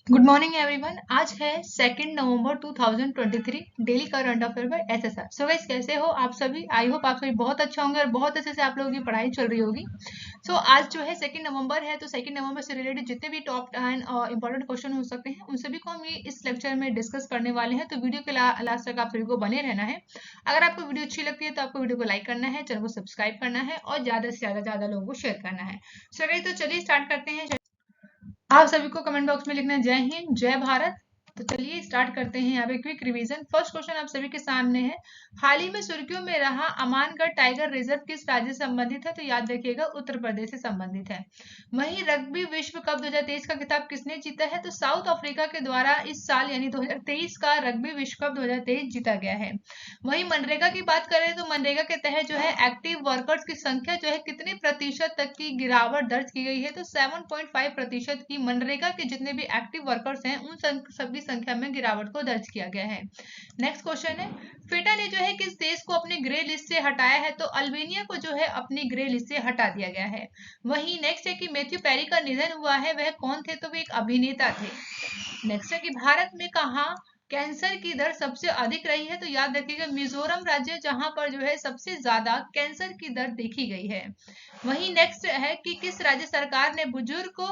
Good morning everyone. आज है 2 नवंबर 2023। Daily current affair by SSR. So guys, कैसे हो आप सभी? आई होप आप सभी बहुत अच्छे होंगे और बहुत अच्छे से आप लोगों की पढ़ाई चल रही होगी। आज जो है 2 नवंबर है, तो 2 नवंबर से रिलेटेड जितने भी टॉप 10 और इंपॉर्टेंट क्वेश्चन हो सकते हैं उन सभी को हम ये इस लेक्चर में डिस्कस करने वाले हैं। तो वीडियो के लास्ट तक आप सभी को बने रहना है। अगर आपको वीडियो अच्छी लगती है तो आपको वीडियो को लाइक करना है, चैनल को सब्सक्राइब करना है और ज्यादा से ज्यादा लोगों को शेयर करना है। सो गाइस, तो चलिए स्टार्ट करते हैं। आप सभी को कमेंट बॉक्स में लिखना है जय हिंद जय भारत। तो चलिए स्टार्ट करते हैं। यहाँ पे क्विक रिवीजन। फर्स्ट क्वेश्चन आप सभी के सामने है, हाल ही में सुर्खियों में रहा अमानगढ़ टाइगर रिजर्व किस राज्य से संबंधित है? तो याद रखिएगा उत्तर प्रदेश से संबंधित है। वहीं रग्बी विश्व कप 2023 का खिताब किसने जीता है? तो साउथ अफ्रीका के द्वारा इस साल यानी 2023 का रग्बी विश्व कप 2023 जीता गया है। वहीं मनरेगा की बात करें तो मनरेगा के तहत जो है एक्टिव वर्कर्स की संख्या जो है कितने प्रतिशत तक की गिरावट दर्ज की गई है? तो 7.5% की मनरेगा के जितने भी एक्टिव वर्कर्स हैं उन सभी संख्या में गिरावट को दर्ज किया गया है। नेक्स्ट क्वेश्चन है, फेटा ने जो है किस देश को अपने ग्रे लिस्ट से हटाया है? तो अल्बेनिया को जो है अपनी ग्रे लिस्ट से हटा दिया गया है। वहीं नेक्स्ट है कि मैथ्यू पेरी का निधन हुआ है, वह कौन थे? तो वे एक अभिनेता थे। नेक्स्ट है कि भारत में कहाँ कैंसर की दर सबसे अधिक रही है? तो याद रखिएगा मिजोरम राज्य, जहां पर जो है सबसे ज्यादा कैंसर की दर देखी गई है। वहीं नेक्स्ट है कि किस राज्य सरकार ने बुजुर्ग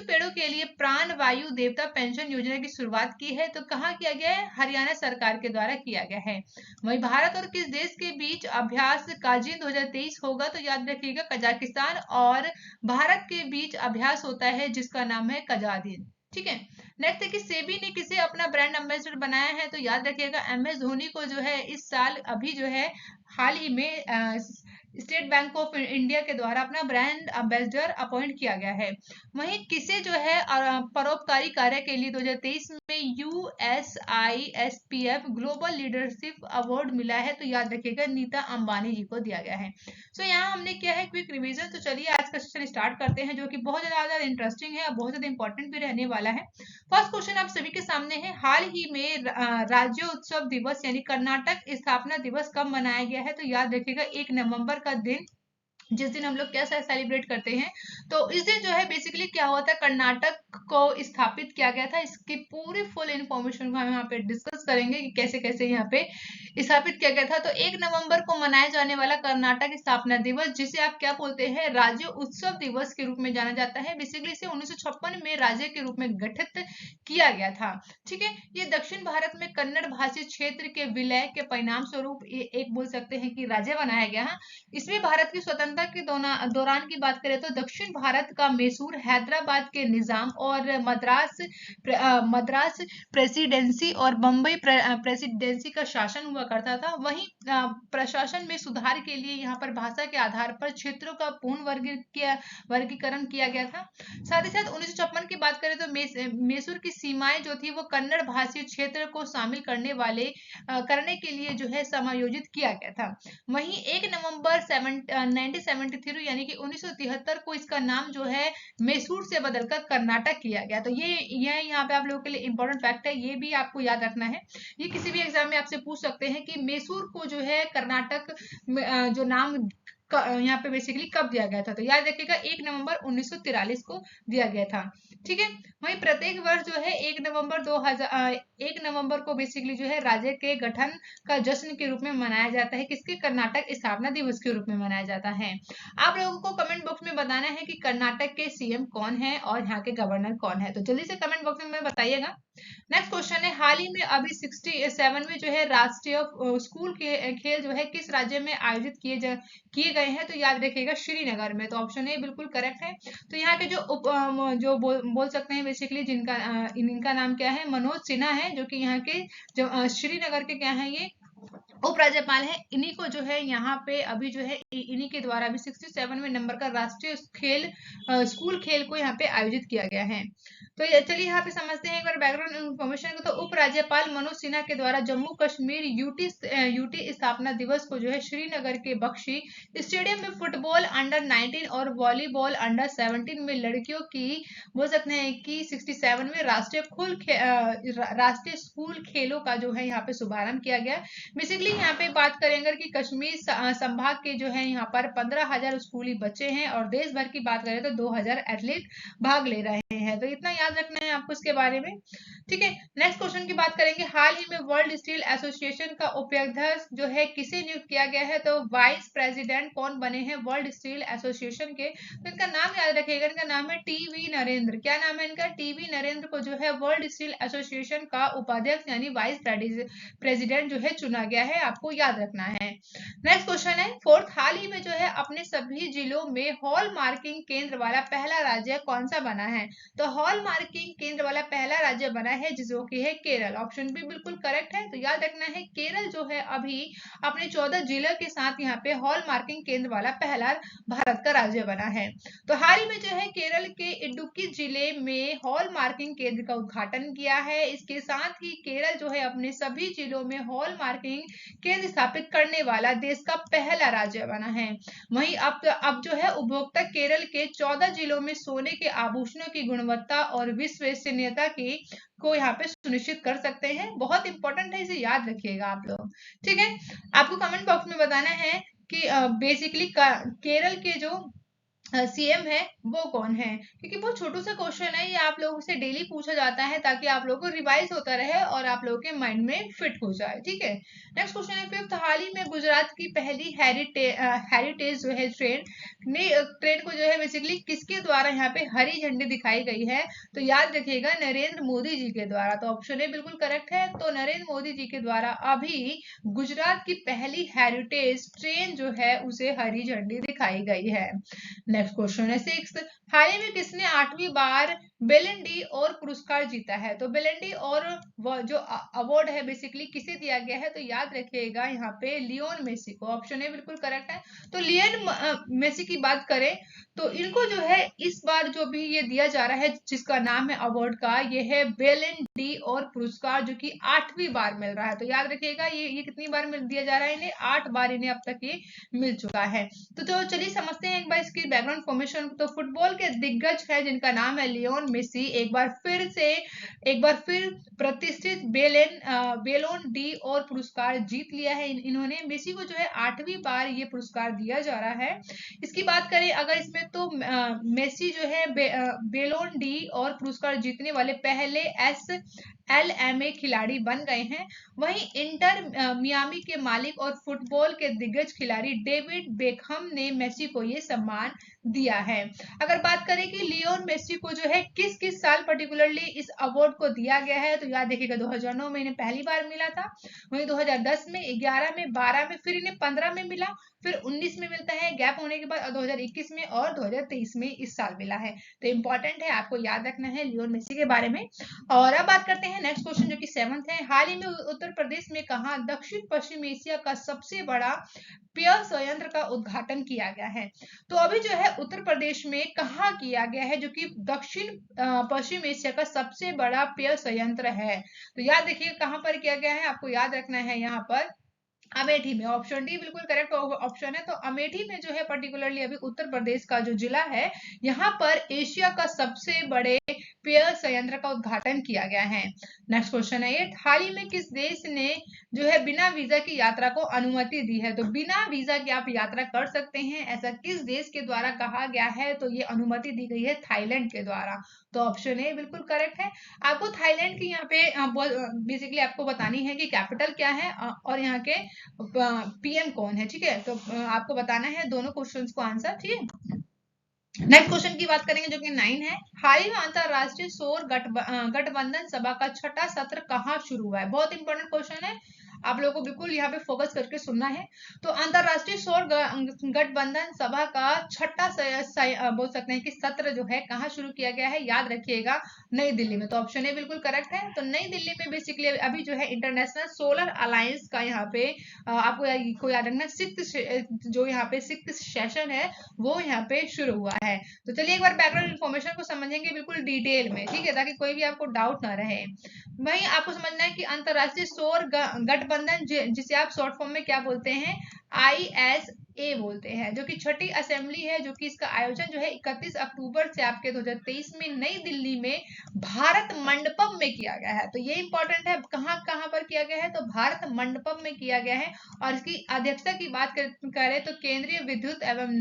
पेड़ों के लिए प्राण वायु देवता पेंशन योजना की शुरुआत की है? तो कहाँ किया गया है? हरियाणा सरकार के द्वारा किया गया है। वहीं भारत और किस देश के बीच अभ्यास काजिन 2023 होगा? तो याद रखिएगा कजाकिस्तान और भारत के बीच अभ्यास होता है जिसका नाम है कजादिन। ठीक है। नेक्स्ट है कि सेबी ने किसे अपना ब्रांड एम्बेसडर बनाया है? तो याद रखिएगा एमएस धोनी को जो है इस साल अभी जो है हाल ही में स्टेट बैंक ऑफ इंडिया के द्वारा अपना ब्रांड एम्बेसडर अपॉइंट किया गया है। वहीं किसे जो है परोपकारी कार्य के लिए 2023 में USISPF ग्लोबल लीडरशिप अवार्ड मिला है? तो याद रखिएगा नीता अंबानी जी को दिया गया है। यहाँ हमने किया है क्विक रिवीजन। तो चलिए आज का सेशन स्टार्ट करते हैं, जो कि बहुत ज्यादा इंटरेस्टिंग है और बहुत ज्यादा इंपॉर्टेंट भी रहने वाला है। फर्स्ट क्वेश्चन आप सभी के सामने है, हाल ही में राज्योत्सव दिवस यानी कर्नाटक स्थापना दिवस कब मनाया गया है? तो याद रखिएगा 1 नवंबर का दिन, जिस दिन हम लोग क्या सेलिब्रेट करते हैं। तो इस दिन जो है बेसिकली क्या हुआ था, कर्नाटक को स्थापित किया गया था। इसकी पूरी फुल इंफॉर्मेशन को हम यहाँ पे डिस्कस करेंगे कि कैसे कैसे यहाँ पे स्थापित किया गया था। तो 1 नवंबर को मनाया जाने वाला कर्नाटक स्थापना दिवस, जिसे आप क्या बोलते हैं, राज्य उत्सव दिवस के रूप में जाना जाता है। बेसिकली इसे 1956 में राज्य के रूप में गठित किया गया था। ठीक है। ये दक्षिण भारत में कन्नड़ भाषी क्षेत्र के विलय के परिणाम स्वरूप एक बोल सकते हैं कि राज्य बनाया गया है। इसमें भारत की स्वतंत्रता के दौरान की बात करें तो दक्षिण भारत का मैसूर, हैदराबाद के निजाम और मद्रास प्रेसिडेंसी और बम्बई प्रेसिडेंसी का शासन हुआ करता था। वहीं प्रशासन में सुधार के लिए यहाँ पर भाषा के आधार पर क्षेत्रों का पूर्ण वर्गीकरण किया गया था। साथ ही साथ 1956 की बात करें तो मैसूर की सीमाएं जो थी वो कन्नड़ भाषी क्षेत्र को शामिल करने के लिए जो है समायोजित किया गया था। वहीं 1 नवंबर 1973 यानी कि 1973 को इसका नाम जो है मैसूर से बदलकर कर्नाटक किया गया। तो ये यहाँ पे आप लोगों के लिए इंपॉर्टेंट फैक्ट है, ये भी आपको याद रखना है। ये किसी भी एग्जाम में आपसे पूछ सकते हैं कि मैसूर को जो है कर्नाटक जो नाम यहाँ पे बेसिकली कब दिया गया था? तो याद रखिएगा 1 नवंबर 1943 को दिया गया था। ठीक है। वहीं प्रत्येक वर्ष जो है 1 नवंबर को बेसिकली जो है राज्य के गठन का जश्न के रूप में मनाया जाता है। किसके? कर्नाटक स्थापना दिवस के रूप में मनाया जाता है। आप लोगों को कमेंट बॉक्स में बताना है कि कर्नाटक के सीएम कौन है और यहाँ के गवर्नर कौन है। तो जल्दी से कमेंट बॉक्स में बताइएगा। नेक्स्ट क्वेश्चन है, हाल ही में अभी 67 में जो है राष्ट्रीय स्कूल के खेल जो है किस राज्य में आयोजित किए गए हैं? तो याद रखिएगा श्रीनगर में। तो ऑप्शन ए बिल्कुल करेक्ट है। तो यहाँ के जो बोल सकते हैं बेसिकली इनका नाम क्या है, मनोज सिन्हा है, जो कि यहाँ के जो श्रीनगर के क्या है, ये उपराज्यपाल है। इन्हीं को जो है यहाँ पे अभी जो है इन्हीं के द्वारा अभी 67वें नंबर का राष्ट्रीय स्कूल खेल को यहाँ पे आयोजित किया गया है। तो चलिए यहाँ पे समझते हैं एक बार बैकग्राउंड इन्फॉर्मेशन को। तो उपराज्यपाल मनोज सिन्हा के द्वारा जम्मू कश्मीर यूटी स्थापना दिवस को जो है श्रीनगर के बख्शी स्टेडियम में फुटबॉल अंडर 19 और वॉलीबॉल अंडर 17 में लड़कियों की बोल सकते हैं कि 67वें राष्ट्रीय स्कूल खेलों का जो है यहाँ पे शुभारंभ किया गया। बेसिकली यहाँ पे बात करें अगर कि कश्मीर संभाग के जो है यहाँ पर 15,000 स्कूली बच्चे हैं और देश भर की बात करें तो 2,000 एथलीट भाग ले रहे हैं। तो इतना याद रखना है आपको इसके बारे में, ठीक है। नेक्स्ट क्वेश्चन की बात करेंगे, हाल ही में वर्ल्ड स्टील एसोसिएशन का उपाध्यक्ष जो है किसे नियुक्त किया गया है? तो वाइस प्रेसिडेंट कौन बने हैं वर्ल्ड स्टील एसोसिएशन के? तो इनका नाम याद रखिएगा, इनका नाम है टीवी नरेंद्र। क्या नाम है इनका? टीवी नरेंद्र को जो है वर्ल्ड स्टील एसोसिएशन का उपाध्यक्ष यानी वाइस प्रेसिडेंट जो है चुना गया है, आपको याद रखना है। नेक्स्ट क्वेश्चन है फोर्थ, हाल ही में जो है अपने सभी जिलों में हॉल मार्किंग केंद्र वाला पहला राज्य कौन सा बना है? तो हॉल मार्किंग केंद्र वाला पहला राज्य बना है जो कि है केरल। ऑप्शन भी बिल्कुल करेक्ट है। तो याद रखना है केरल जो है अभी अपने 14 जिलों के साथ यहाँ पे हॉल मार्किंग केंद्र वाला पहला भारत का राज्य बना है। तो हाल ही में जो है केरल के इडुक्की जिले में हॉल मार्किंग केंद्र का उद्घाटन किया है। इसके साथ ही केरल जो है अपने सभी जिलों में हॉल मार्किंग केंद्र स्थापित करने वाला देश का पहला राज्य बना है। वहीं अब जो है उपभोक्ता केरल के 14 जिलों में सोने के आभूषणों की गुणवत्ता और विश्वसनीयता की को यहाँ पे सुनिश्चित कर सकते हैं। बहुत इंपॉर्टेंट है, इसे याद रखिएगा आप लोग, ठीक है। आपको कमेंट बॉक्स में बताना है कि बेसिकली केरल के जो सीएम है वो कौन है, क्योंकि बहुत छोटू सा क्वेश्चन है, ये आप लोगों से डेली पूछा जाता है ताकि आप लोगों को रिवाइज होता रहे और आप लोगों के माइंड में फिट हो जाए, ठीक है। नेक्स्ट क्वेश्चन है फिफ्थ, हाल ही में गुजरात की पहली हेरिटेज जो है ट्रेन को जो है बेसिकली किसके द्वारा यहाँ पे हरी झंडी दिखाई गई है? तो याद रखिएगा नरेंद्र मोदी जी के द्वारा। तो ऑप्शन ए बिल्कुल करेक्ट है। तो नरेंद्र मोदी जी के द्वारा अभी गुजरात की पहली हेरिटेज ट्रेन जो है उसे हरी झंडी दिखाई गई है। नेक्स्ट क्वेश्चन है सिक्स, हाल ही में किसने 8वीं बार बेलन डी और पुरस्कार जीता है? तो बेलन डी और जो अवार्ड है बेसिकली किसे दिया गया है? तो याद रखिएगा यहाँ पे लियोन मेसी को। ऑप्शन ए बिल्कुल करेक्ट है। तो लियोन मेसी की बात करें तो इनको जो है इस बार जो भी ये दिया जा रहा है जिसका नाम है अवार्ड का, ये है बेलन डी और पुरस्कार जो कि 8वीं बार मिल रहा है। तो याद रखिएगा ये कितनी बार दिया जा रहा है इन्हें? 8 बार इन्हें अब तक ये मिल चुका है। तो चलिए समझते हैं एक बार इसकी बैकग्राउंड फॉर्मेशन। तो फुटबॉल के दिग्गज है जिनका नाम है लियोन मेसी, एक बार फिर प्रतिष्ठित बेलोन डी और पुरस्कार जीत लिया है इन्होंने। मेसी को जो है 8वीं बार ये पुरस्कार दिया जा रहा है। इसकी बात करें अगर इसमें तो मेसी जो है बेलोन डी और पुरस्कार जीतने वाले पहले LMA खिलाड़ी बन गए हैं। वहीं इंटर मियामी के मालिक और फुटबॉल के दिग्गज खिलाड़ी डेविड बेकहम ने मेसी को ये सम्मान दिया है। अगर बात करें कि लियोन मेसी को जो है किस किस साल पर्टिकुलरली इस अवार्ड को दिया गया है, तो याद देखिएगा 2009 में इन्हें पहली बार मिला था, वहीं 2010 में, 11 में, 12 में, फिर इन्हें 15 में मिला, फिर 19 में मिलता है गैप होने के बाद, 2021 में और 2023 में इस साल मिला है। तो इंपॉर्टेंट है, आपको याद रखना है लियोन मेसी के बारे में। और अब बात करते हैं नेक्स्ट क्वेश्चन जो कि 7th है, हाल ही में उत्तर प्रदेश में कहा दक्षिण पश्चिम एशिया का सबसे बड़ा पेय संयंत्र का उद्घाटन किया गया है? तो अभी जो है उत्तर प्रदेश में कहाँ किया गया है जो कि दक्षिण पश्चिम एशिया का सबसे बड़ा पेय संयंत्र है? तो याद देखिए कहाँ पर किया गया है, आपको याद रखना है यहाँ पर अमेठी में। ऑप्शन डी बिल्कुल करेक्ट ऑप्शन है। तो अमेठी में जो है पर्टिकुलरली अभी उत्तर प्रदेश का जो जिला है यहाँ पर एशिया का सबसे बड़े पेय संयंत्र का उद्घाटन किया गया है। नेक्स्ट क्वेश्चन है ये, हाल ही में किस देश ने जो है बिना वीजा की यात्रा को अनुमति दी है? तो बिना वीजा के आप यात्रा कर सकते हैं, ऐसा किस देश के द्वारा कहा गया है? तो ये अनुमति दी गई है थाईलैंड के द्वारा। तो ऑप्शन ए बिल्कुल करेक्ट है। आपको थाईलैंड की यहाँ पे बेसिकली आपको बतानी है कि कैपिटल क्या है और यहाँ के PM कौन है, ठीक है। तो आपको बताना है दोनों क्वेश्चंस को आंसर, ठीक है। नेक्स्ट क्वेश्चन की बात करेंगे जो कि 9 है, हाल ही में अंतरराष्ट्रीय सौर गठबंधन सभा का 6ठा सत्र कहाँ शुरू हुआ है? बहुत इंपॉर्टेंट क्वेश्चन है, आप लोगों को बिल्कुल यहाँ पे फोकस करके सुनना है। तो अंतरराष्ट्रीय सौर गठबंधन सभा का 6ठा बोल सकते हैं कि सत्र जो है कहाँ शुरू किया गया है? याद रखिएगा नई दिल्ली में। तो ऑप्शन ए बिल्कुल करेक्ट है। तो नई दिल्ली में बेसिकली अभी जो है इंटरनेशनल सोलर अलायंस का यहाँ पे आपको याद रखना 6th जो यहाँ पे 6th सेशन है वो यहाँ पे शुरू हुआ है। तो चलिए एक बार बैकग्राउंड इन्फॉर्मेशन को समझेंगे बिल्कुल डिटेल में, ठीक है, ताकि कोई भी आपको डाउट ना रहे। वहीं आपको समझना है कि अंतरराष्ट्रीय सौर गठबंधन जिसे आप शॉर्ट फॉर्म में क्या बोलते हैं, ए बोलते हैं, जो कि छठी असेंबली है, जो कि इसका आयोजन जो है 31 अक्टूबर से आपके 2023 में नई दिल्ली में भारत मंडपम में किया गया है। तो ये इंपॉर्टेंट है, कहाँ कहाँ पर किया गया है, तो भारत मंडपम में किया गया है। और इसकी अध्यक्षता की बात करें तो केंद्रीय विद्युत एवं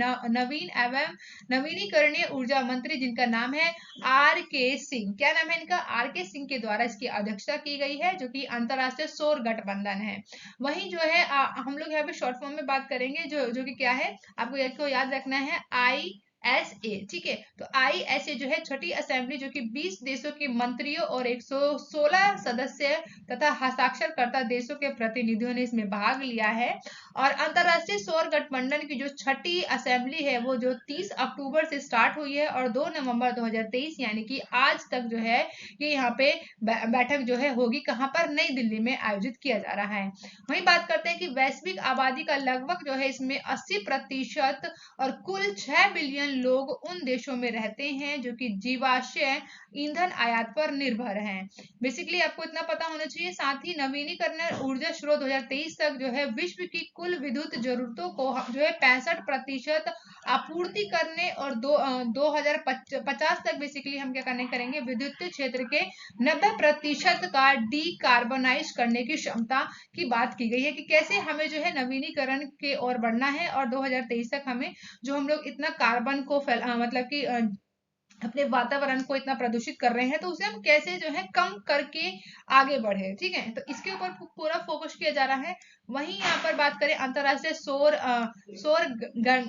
नवीनीकरणीय ऊर्जा मंत्री, जिनका नाम है आर के सिंह। क्या नाम है इनका? आर के सिंह के द्वारा इसकी अध्यक्षता की गई है, जो कि अंतरराष्ट्रीय सौर गठबंधन है। वहीं जो है हम लोग यहाँ पे शॉर्ट फॉर्म में बात करेंगे, जो कि क्या है, आपको याद रखना है ISA। ठीक है, तो ISA जो है छठी असेंबली, जो कि 20 देशों के मंत्रियों और 116 सदस्य तथा हस्ताक्षरकर्ता देशों के प्रतिनिधियों ने इसमें भाग लिया है। और अंतरराष्ट्रीय सौर गठबंधन की जो छठी असेंबली है, वो जो 30 अक्टूबर से स्टार्ट हुई है और 2 नवंबर 2023 यानी कि आज तक जो है ये यहाँ पे बैठक जो है होगी, कहाँ पर? नई दिल्ली में आयोजित किया जा रहा है। वहीं बात करते हैं कि वैश्विक आबादी का लगभग जो है इसमें 80% और कुल 6 बिलियन लोग उन देशों में रहते हैं जो कि जीवाश्म ईंधन आयात पर निर्भर हैं। बेसिकली आपको इतना पता होना चाहिए। साथ ही नवीनीकरणीय ऊर्जा स्रोत 2023 तक जो है विश्व की कुल विद्युत जरूरतों को जो है 65% आपूर्ति करने और 2050 तक बेसिकली हम क्या करेंगे, विद्युत क्षेत्र के 90% का डीकार्बोनाइज करने की क्षमता की बात की गई है कि कैसे हमें जो है नवीनीकरण के ओर बढ़ना है और 2023 तक हमें जो हम लोग इतना कार्बन को मतलब कि अपने वातावरण को इतना प्रदूषित कर रहे हैं, तो उसे हम कैसे जो है कम करके आगे बढ़े। ठीक है, तो इसके ऊपर पूरा फोकस किया जा रहा है। वहीं यहाँ पर बात करें अंतरराष्ट्रीय सौर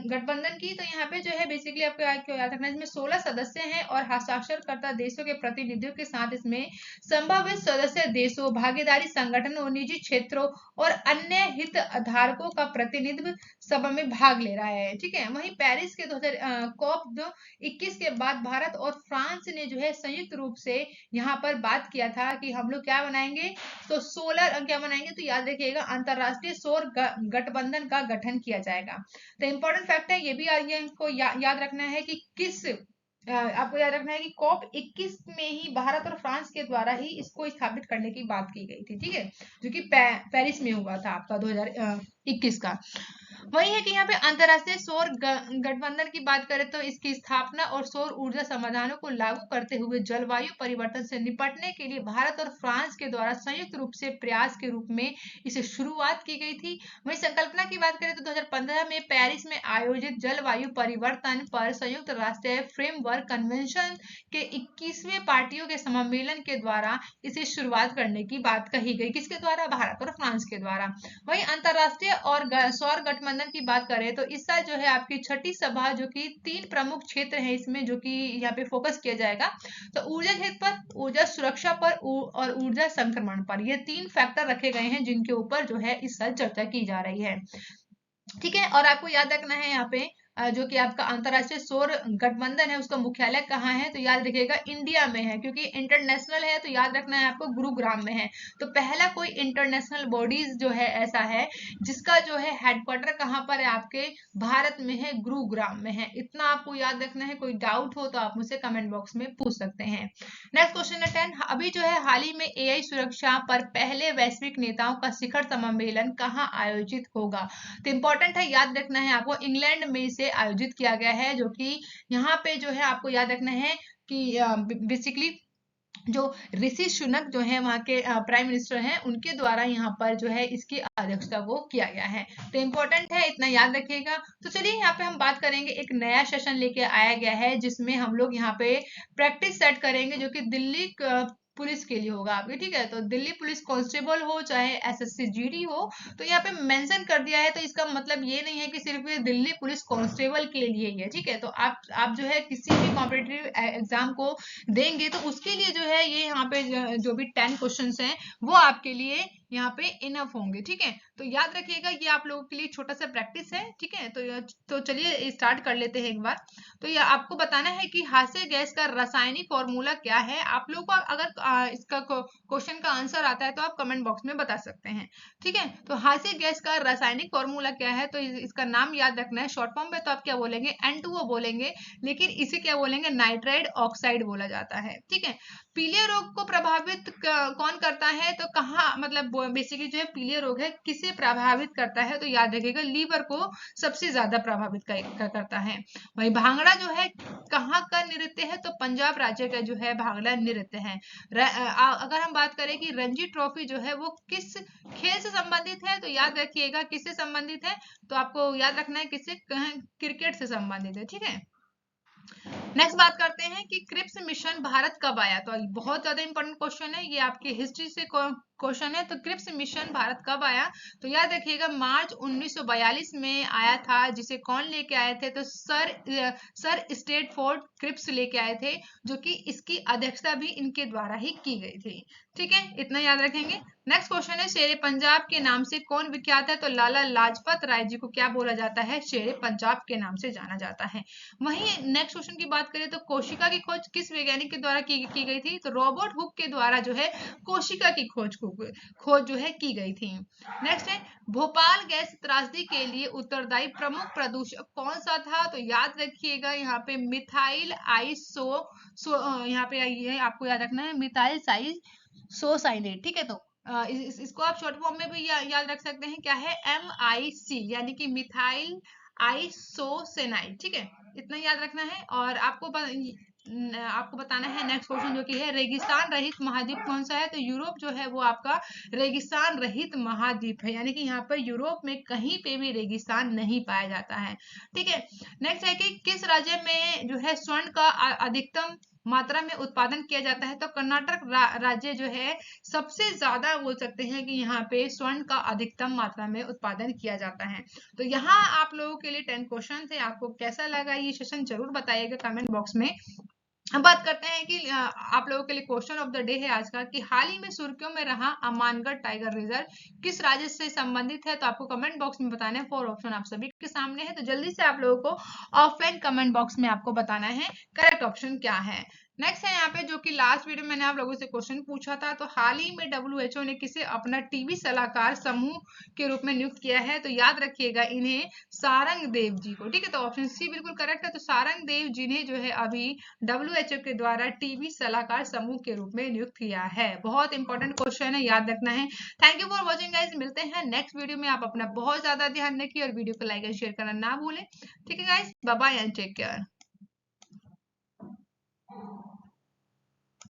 गठबंधन की, तो यहाँ पे जो है बेसिकली आपको याद रखना है, इसमें 16 सदस्य हैं और हस्ताक्षरकर्ता देशों के प्रतिनिधियों के साथ इसमें संभावित सदस्य देशों, भागीदारी संगठनों, निजी क्षेत्रों और अन्य हित धारकों का प्रतिनिधित्व सभा में भाग ले रहा है। ठीक है, वहीं पेरिस के 2000 COP21 के बाद भारत और फ्रांस ने जो है संयुक्त रूप से यहाँ पर बात किया था कि हम लोग क्या बनाएंगे, तो सोलर क्या बनाएंगे, तो याद रखिएगा अंतरराष्ट्रीय सौर गठबंधन का गठन किया जाएगा। तो इंपॉर्टेंट फैक्ट है ये भी आपको याद रखना है कि आपको याद रखना है कि COP21 में ही भारत और फ्रांस के द्वारा ही इसको स्थापित करने की बात की गई थी। ठीक है, जो कि पेरिस में हुआ था आपका 2021 का। वही है कि यहाँ पे अंतरराष्ट्रीय सौर गठबंधन की बात करें तो इसकी स्थापना और सौर ऊर्जा समाधानों को लागू करते हुए जलवायु परिवर्तन से निपटने के लिए भारत और फ्रांस के द्वारा संयुक्त रूप से प्रयास के रूप में इसे शुरुआत की गई थी। वही संकल्पना की बात करें तो 2015 में पेरिस में आयोजित जलवायु परिवर्तन पर संयुक्त राष्ट्र फ्रेमवर्क कन्वेंशन के 21वें पार्टियों के सम्मेलन के द्वारा इसे शुरुआत करने की बात कही गई। किसके द्वारा? भारत और फ्रांस के द्वारा। वही अंतरराष्ट्रीय और सौर गठबंधन की बात करें तो इस साल जो है आपकी छठी सभा, जो कि 3 प्रमुख क्षेत्र है इसमें, जो कि यहाँ पे फोकस किया जाएगा, तो ऊर्जा क्षेत्र पर, ऊर्जा सुरक्षा पर और ऊर्जा संक्रमण पर, ये 3 फैक्टर रखे गए हैं जिनके ऊपर जो है इस साल चर्चा की जा रही है। ठीक है, और आपको याद रखना है यहाँ पे जो कि आपका अंतरराष्ट्रीय सौर गठबंधन है उसका मुख्यालय कहाँ है, तो याद रखिएगा इंडिया में है, क्योंकि इंटरनेशनल है तो याद रखना है आपको गुरुग्राम में है। तो पहला कोई इंटरनेशनल बॉडीज जो है ऐसा है जिसका जो है हेडक्वार्टर कहाँ पर है, आपके भारत में है, गुरुग्राम में है। इतना आपको याद रखना है। कोई डाउट हो तो आप मुझसे कमेंट बॉक्स में पूछ सकते हैं। नेक्स्ट क्वेश्चन 10, अभी जो है हाल ही में AI सुरक्षा पर पहले वैश्विक नेताओं का शिखर सम्मेलन कहाँ आयोजित होगा, तो इंपॉर्टेंट है, याद रखना है आपको, इंग्लैंड में इसे आयोजित किया गया है, जो कि यहाँ पे जो है आपको याद रखना है कि बेसिकली जो ऋषि सुनक जो है वहाँ के प्राइम मिनिस्टर हैं, उनके द्वारा यहाँ पर जो है इसकी अध्यक्षता को किया गया है। तो इंपॉर्टेंट है, इतना याद रखिएगा। तो चलिए यहाँ पे हम बात करेंगे, एक नया सेशन लेके आया गया है जिसमें हम लोग यहाँ पे प्रैक्टिस सेट करेंगे, जो कि दिल्ली पुलिस के लिए होगा आपके। ठीक है, तो दिल्ली पुलिस कांस्टेबल हो चाहे SSC GD हो, तो यहाँ पे मेंशन कर दिया है, तो इसका मतलब ये नहीं है कि सिर्फ ये दिल्ली पुलिस कांस्टेबल के लिए ही है। ठीक है, तो आप जो है किसी भी कॉम्पिटिटिव एग्जाम को देंगे तो उसके लिए जो है ये यहाँ पे जो भी 10 क्वेश्चंस हैं वो आपके लिए यहाँ पे इनफ होंगे। ठीक है, तो याद रखिएगा ये आप लोगों के लिए छोटा सा प्रैक्टिस है। ठीक है, तो चलिए स्टार्ट कर लेते हैं एक बार। तो ये आपको बताना है कि हास्य गैस का रासायनिक फॉर्मूला क्या है। आप लोगों को अगर इसका क्वेश्चन का आंसर आता है तो आप कमेंट बॉक्स में बता सकते हैं। ठीक है, तो हास्य गैस का रासायनिक फॉर्मूला क्या है, तो इसका नाम याद रखना है। शॉर्ट फॉर्म में तो आप क्या बोलेंगे, N2O बोलेंगे, लेकिन इसे क्या बोलेंगे, नाइट्राइड ऑक्साइड बोला जाता है। ठीक है, पीलिया रोग को प्रभावित कौन करता है, तो कहाँ, मतलब बेसिकली जो है पीलिया रोग है किसे प्रभावित करता है, तो याद रखिएगा लीवर को सबसे ज्यादा प्रभावित करता है। वही भांगड़ा जो है कहाँ का नृत्य है, तो पंजाब राज्य का जो है भांगड़ा नृत्य है। अगर हम बात करें कि रणजी ट्रॉफी जो है वो किस खेल से संबंधित है, तो याद रखिएगा किससे संबंधित है, तो आपको याद रखना है किससे, क्रिकेट से संबंधित है। ठीक है, नेक्स्ट बात करते हैं कि क्रिप्स मिशन भारत कब आया, तो बहुत ज्यादा इंपॉर्टेंट क्वेश्चन है ये, आपकी हिस्ट्री से क्वेश्चन है। तो क्रिप्स मिशन भारत कब आया, तो याद रखिएगा मार्च 1942 में आया था। जिसे कौन लेके आए थे, तो सर स्टेटफोर्ड क्रिप्स लेके आए थे, जो कि इसकी अध्यक्षता भी इनके द्वारा ही की गई थी। ठीक है, इतना याद रखेंगे। नेक्स्ट क्वेश्चन है शेरे पंजाब के नाम से कौन विख्यात है, तो लाला लाजपत राय जी को क्या बोला जाता है, शेरे पंजाब के नाम से जाना जाता है। वहीं नेक्स्ट क्वेश्चन की बात करें तो कोशिका की खोज किस वैज्ञानिक के द्वारा की गई थी, तो रॉबर्ट हुक के द्वारा जो है कोशिका की खोज जो है की गई थी। नेक्स्ट है भोपाल गैस त्रासदी के लिए उत्तरदायी प्रमुख प्रदूषक कौन सा था, तो याद रखिएगा यहाँ पे मिथाइल यहाँ पे ये आपको याद रखना है मिथाइल साइसोसाइनेट। ठीक है, तो इसको आप शॉर्ट फॉर्म में भी याद रख सकते हैं, क्या है, MIC, यानी कि मिथाइल आइसोसेनाइड। ठीक है, इतना याद रखना है। और आपको बताना है नेक्स्ट क्वेश्चन जो कि है रेगिस्तान रहित महाद्वीप कौन सा है, तो यूरोप जो है वो आपका रेगिस्तान रहित महाद्वीप है, यानी कि यहाँ पर यूरोप में कहीं पे भी रेगिस्तान नहीं पाया जाता है। ठीक है, नेक्स्ट है कि किस राज्य में जो है स्वर्ण का अधिकतम मात्रा में उत्पादन किया जाता है, तो कर्नाटक राज्य जो है सबसे ज्यादा बोल सकते हैं कि यहाँ पे स्वर्ण का अधिकतम मात्रा में उत्पादन किया जाता है। तो यहाँ आप लोगों के लिए 10 क्वेश्चन थे। आपको कैसा लगा ये सेशन जरूर बताइएगा कमेंट बॉक्स में। हम बात करते हैं कि आप लोगों के लिए क्वेश्चन ऑफ द डे है आज का कि हाल ही में सुर्खियों में रहा अमानगढ़ टाइगर रिजर्व किस राज्य से संबंधित है, तो आपको कमेंट बॉक्स में बताना है। 4 ऑप्शन आप सभी के सामने है, तो जल्दी से आप लोगों को ऑफलाइन कमेंट बॉक्स में आपको बताना है करेक्ट ऑप्शन क्या है। नेक्स्ट है यहाँ पे जो कि लास्ट वीडियो मैंने आप लोगों से क्वेश्चन पूछा था, तो हाल ही में WHO ने किसे अपना टीबी सलाहकार समूह के रूप में नियुक्त किया है, तो याद रखिएगा इन्हें सारंग देव जी को। ठीक है, तो ऑप्शन सी बिल्कुल करेक्ट है। तो सारंग देव जी ने जो है अभी WHO के द्वारा टीबी सलाहकार समूह के रूप में नियुक्त किया है। बहुत इंपॉर्टेंट क्वेश्चन है, याद रखना है। Thank you for watching guys, मिलते हैं नेक्स्ट वीडियो में। आप अपना बहुत ज्यादा ध्यान रखिए और वीडियो को लाइक एंड शेयर करना ना भूलें। ठीक है guys, bye bye and take care.